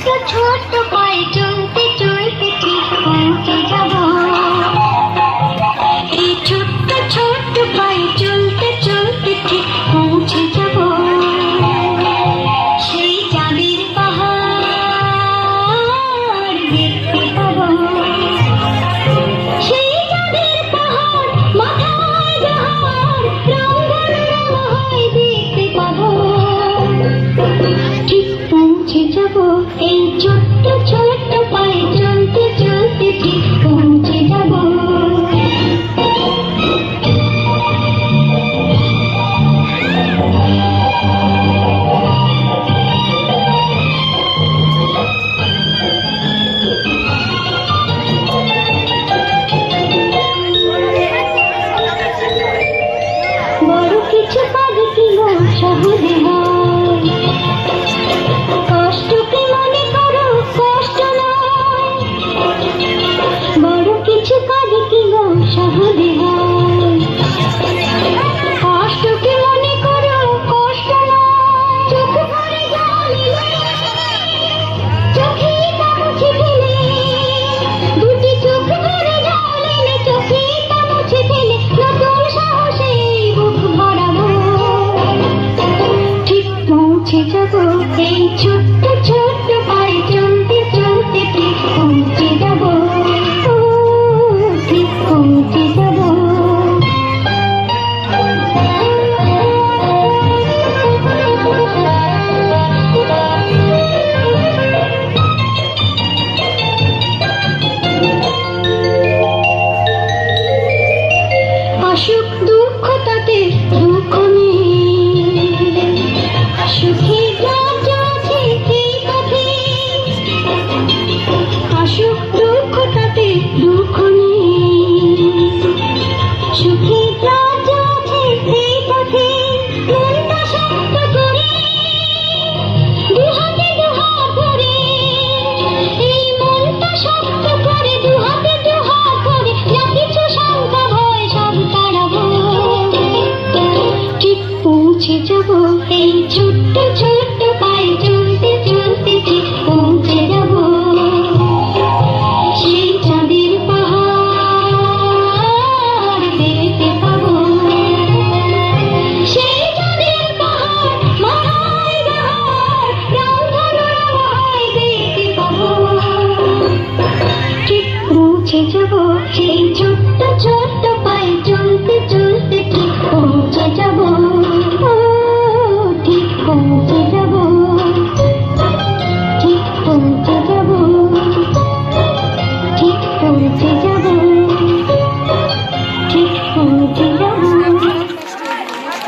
ছোট্ট পায়ে চলতে চলতে ঠিক পৌঁছে যাব। এই ছোট্ট ছোট্ট পায়ে চলতে চলতে ঠিক পৌঁছে যাব। সেই চাঁদের পাহাড় দেখতে পাবো। সেই চাঁদের পাহাড় মাথায় যাহার রংধনুর দেখতে পাবো। ঠিক পৌঁছে যাব। এই ছোট্ট ছোট্ট পায়ে চলতে চলতে ঠিক পৌঁছে যাব। বড় কিছু কাজ কি গো সহজে হয়, কষ্টকে মনে করো কষ্ট নয়। বড় কিছু কাজ কি গো সহজে হয়, কষ্টকে মনে করো কষ্ট নয়। চোখ ভরে জল এলে চোখে তা মুছে ফেলে, দুটি চোখ ভরে জল এলে চোখে তা মুছে ফেলে নতুন সাহসে বুক ভরাবো। ঠিক পৌঁছে যাব। এই ছোট্ট ছোট্ট পায়ে চলতে চলতে ঠিক পৌঁছে যাব। ও ঠিক পৌঁছে যাব। অসুখ দুঃখ তাতে দুঃখ নেই, সুখের রাজ্য আছে এই পথে। অসুখ দুঃখ তাতে দুঃখ নেই, সুখের রাজ্য আছে এই পথে। মনটা শক্ত করে দুহাতে দুহাত ধরে, এই মনটা শক্ত করে দুহাতে দুহাত ধরে যা কিছু শঙ্কা ভয় সব তাড়াবো। ঠিক পৌঁছে যাব। এই ছোট্ট ছোট্ট পায়ে চলতে চলতে ঠিক পৌঁছে যাব। সেই চাঁদের পাহাড় দেখতে পাবো। সেই চাঁদের পাহাড় মাথায় যাহার রংধনুর দেখতে পাবো। ঠিক পৌঁছে যাব। সেই ছোট্ট ছোট্ট পায়ে চলতে চলতে ঠিক পৌঁছে যাব। ও ঠিক পৌঁছে যাব। ঠিক পৌঁছে যাব। ঠিক পৌঁছে যাব।